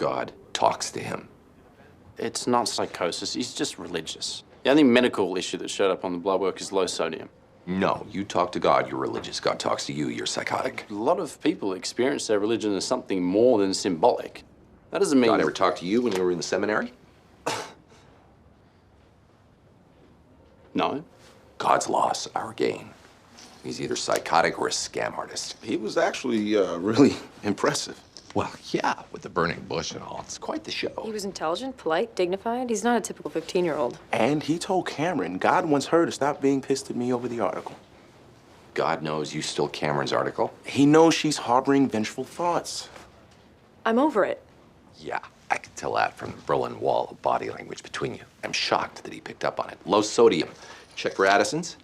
God talks to him. It's not psychosis, he's just religious. The only medical issue that showed up on the blood work is low sodium. No, you talk to God, you're religious. God talks to you, you're psychotic. A lot of people experience their religion as something more than symbolic. That doesn't mean... God ever talked to you when you were in the seminary? No. God's loss, our gain. He's either psychotic or a scam artist. He was actually really impressive. Well, yeah, with the burning bush and all. It's quite the show. He was intelligent, polite, dignified. He's not a typical 15-year-old. And he told Cameron God wants her to stop being pissed at me over the article. God knows you stole Cameron's article? He knows she's harboring vengeful thoughts. I'm over it. Yeah, I could tell that from the Berlin Wall of body language between you. I'm shocked that he picked up on it. Low sodium. Check for Addison's.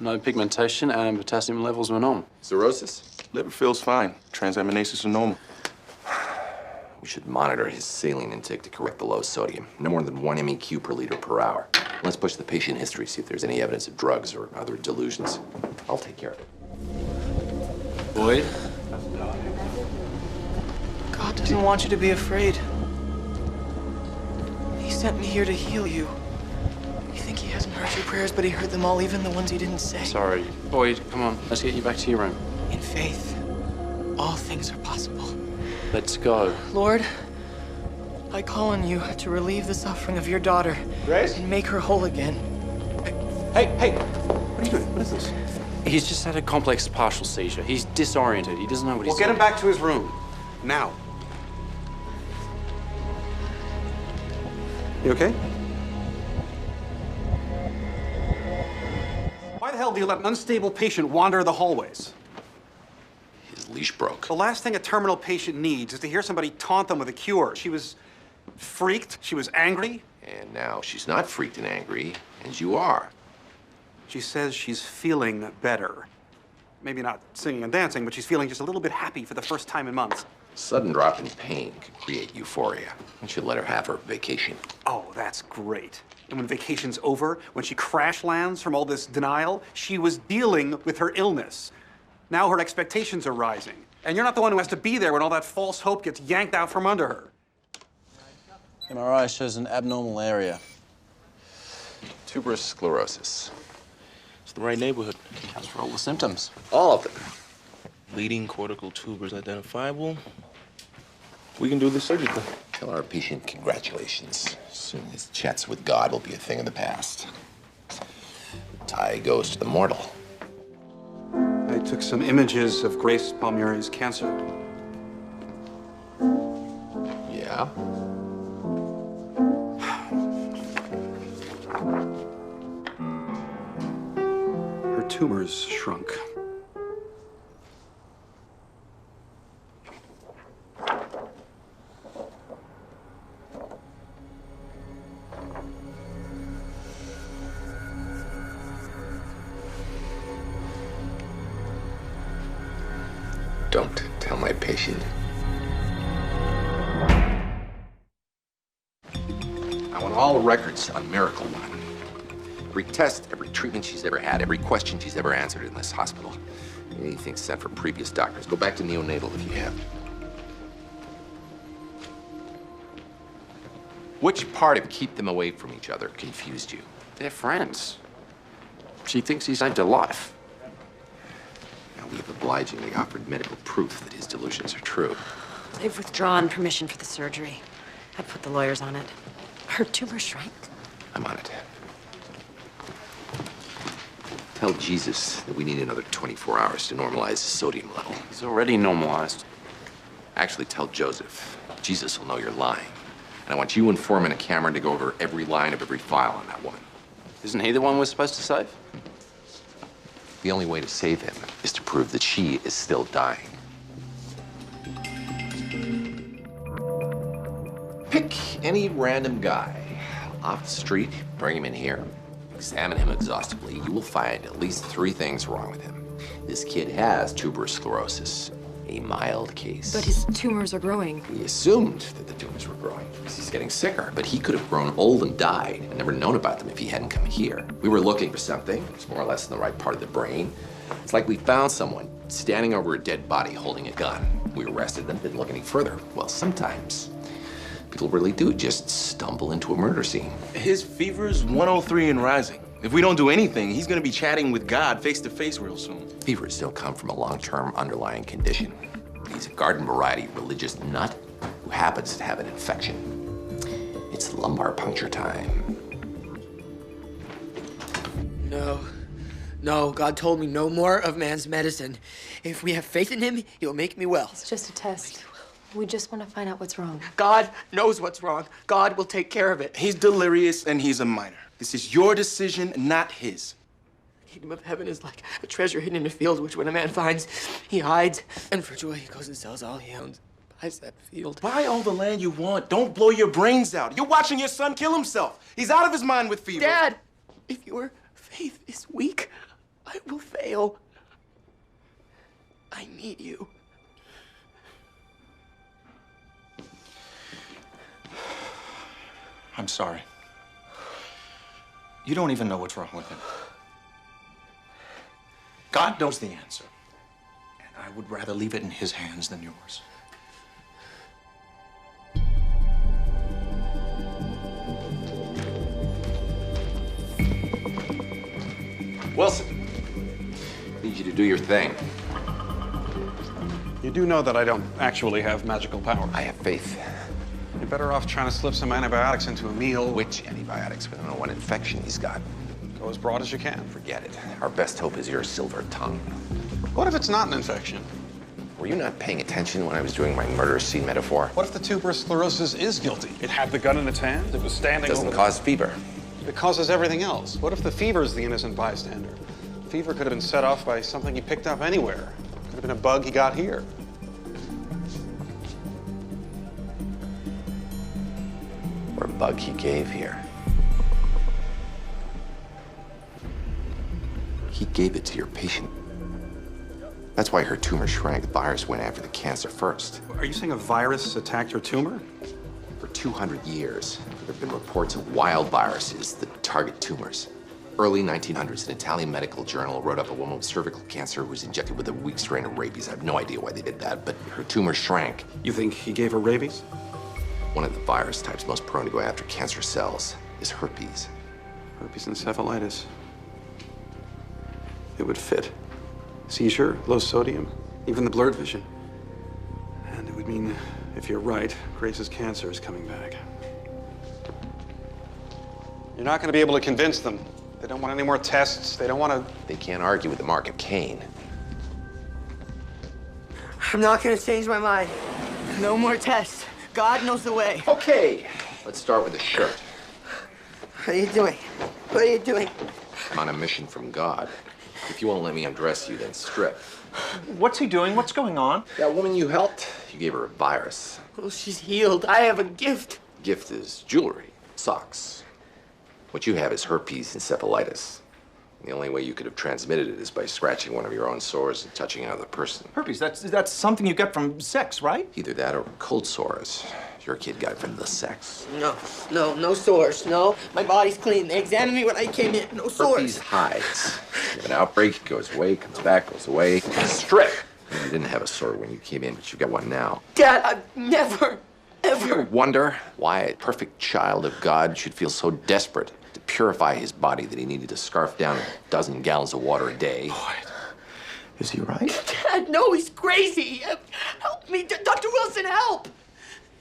No pigmentation and potassium levels were normal. Cirrhosis? Liver feels fine. Transaminases are normal. We should monitor his saline intake to correct the low sodium. No more than 1 MEq per liter per hour. Let's push the patient history, see if there's any evidence of drugs or other delusions. I'll take care of it. Boyd? God doesn't want you to be afraid. He sent me here to heal you. You think he hasn't heard your prayers, but he heard them all, even the ones he didn't say. Sorry. Boyd, come on. Let's get you back to your room. In faith, all things are possible. Let's go. Lord, I call on you to relieve the suffering of your daughter. Grace? And make her whole again. Hey! What are you doing? What is this? He's just had a complex partial seizure. He's disoriented. He doesn't know what he's Well, get him doing. back to his room. Now. You okay? Why the hell do you let an unstable patient wander the hallways? His leash broke. The last thing a terminal patient needs is to hear somebody taunt them with a cure. She was freaked. She was angry. And now she's not freaked and angry, as you are. She says she's feeling better. Maybe not singing and dancing, but she's feeling just a little bit happy for the first time in months. Sudden drop in pain could create euphoria. We should let her have her vacation. Oh, that's great. And when vacation's over, when she crash lands from all this denial, she was dealing with her illness. Now her expectations are rising. And you're not the one who has to be there when all that false hope gets yanked out from under her. MRI shows an abnormal area. Tuberous sclerosis. It's the right neighborhood. Counts for all the symptoms. All of them. Leading cortical tubers identifiable. We can do this surgically. Tell our patient congratulations. Soon his chats with God will be a thing of the past. Tie goes to the mortal. I took some images of Grace Palmieri's cancer. Yeah? Her tumors shrunk. Don't tell my patient. I want all records on Miracle Woman. Every test, every treatment she's ever had, every question she's ever answered in this hospital. Anything sent from previous doctors. Go back to neonatal if you have. Which part of keep them away from each other confused you? They're friends. She thinks he saved her life. Now, we've obligingly offered medical proof that his delusions are true. They've withdrawn permission for the surgery. I put the lawyers on it. Her tumor shrank. I'm on it. Tell Jesus that we need another 24 hours to normalize his sodium level. He's already normalized. Actually, tell Joseph. Jesus will know you're lying. And I want you and Foreman and Cameron to go over every line of every file on that woman. Isn't he the one we're supposed to save? The only way to save him is to prove that she is still dying. Pick any random guy off the street, bring him in here, examine him exhaustively. You will find at least 3 things wrong with him. This kid has tuberous sclerosis, a mild case. But his tumors are growing. We assumed that the tumors were growing because he's getting sicker, but he could have grown old and died and never known about them if he hadn't come here. We were looking for something. It's more or less in the right part of the brain. It's like we found someone standing over a dead body holding a gun. We arrested them, didn't look any further. Well, sometimes People really do just stumble into a murder scene. His fever's 103 and rising. If we don't do anything, he's gonna be chatting with God face to face real soon. Fevers don't come from a long-term underlying condition. He's a garden variety religious nut who happens to have an infection. It's lumbar puncture time. No, God told me no more of man's medicine. If we have faith in him, he'll make me well. It's just a test. We just want to find out what's wrong. God knows what's wrong. God will take care of it. He's delirious and he's a minor. This is your decision, not his. The kingdom of heaven is like a treasure hidden in a field, which when a man finds, he hides. And for joy, he goes and sells all he owns, buys that field. Buy all the land you want. Don't blow your brains out. You're watching your son kill himself. He's out of his mind with fever. Dad, if your faith is weak, I will fail. I need you. I'm sorry. You don't even know what's wrong with him. God knows the answer. And I would rather leave it in his hands than yours. Wilson, I need you to do your thing. You do know that I don't actually have magical power. I have faith. You're better off trying to slip some antibiotics into a meal. Which antibiotics? We don't know what infection he's got. Go as broad as you can. Forget it. Our best hope is your silver tongue. What if it's not an infection? Were you not paying attention when I was doing my murder scene metaphor? What if the tuberous sclerosis is guilty? It had the gun in its hand. It was standing It doesn't over cause fever. It causes everything else. What if the fever is the innocent bystander? Fever could have been set off by something he picked up anywhere. Could have been a bug he got here. Or a bug he gave here. He gave it to your patient. That's why her tumor shrank. The virus went after the cancer first. Are you saying a virus attacked your tumor? For 200 years, there have been reports of wild viruses that target tumors. Early 1900s, an Italian medical journal wrote up a woman with cervical cancer who was injected with a weak strain of rabies. I have no idea why they did that, but her tumor shrank. You think he gave her rabies? One of the virus types most prone to go after cancer cells is herpes. Herpes encephalitis. It would fit. Seizure, low sodium, even the blurred vision. And it would mean, if you're right, Grace's cancer is coming back. You're not going to be able to convince them. They don't want any more tests. They don't want to... They can't argue with the mark of Cain. I'm not gonna change my mind. No more tests. God knows the way. Okay, let's start with the shirt. What are you doing? What are you doing? I'm on a mission from God. If you won't let me undress you, then strip. What's he doing? What's going on? That woman you helped, you gave her a virus. Well, she's healed. I have a gift. Gift is jewelry, socks. What you have is herpes encephalitis. The only way you could have transmitted it is by scratching one of your own sores and touching another person. Herpes, that's something you get from sex, right? Either that or cold sores. Your kid got it from the sex. No sores. No, my body's clean. They examined me when I came in. No Herpes sores. hides. You have an outbreak, it goes away, comes back, goes away. Strip! You didn't have a sore when you came in, but you've got one now. Dad, I've never, You ever. ever wonder why a perfect child of God should feel so desperate to purify his body that he needed to scarf down a dozen gallons of water a day? Is he right? Dad, no, he's crazy. Help me, Dr. Wilson, help.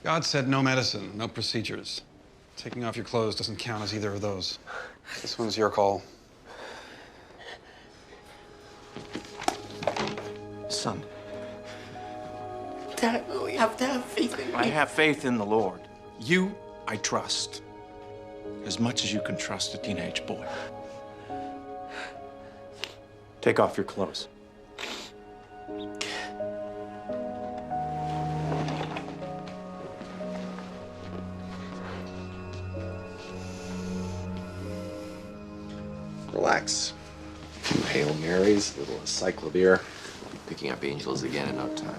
God said no medicine, no procedures. Taking off your clothes doesn't count as either of those. This one's your call. Son, Dad, we have to have faith in me. I have faith in the Lord. You, I trust. As much as you can trust a teenage boy. Take off your clothes. Relax. A few Hail Marys, a little cyclovir. We'll be picking up angels again in no time.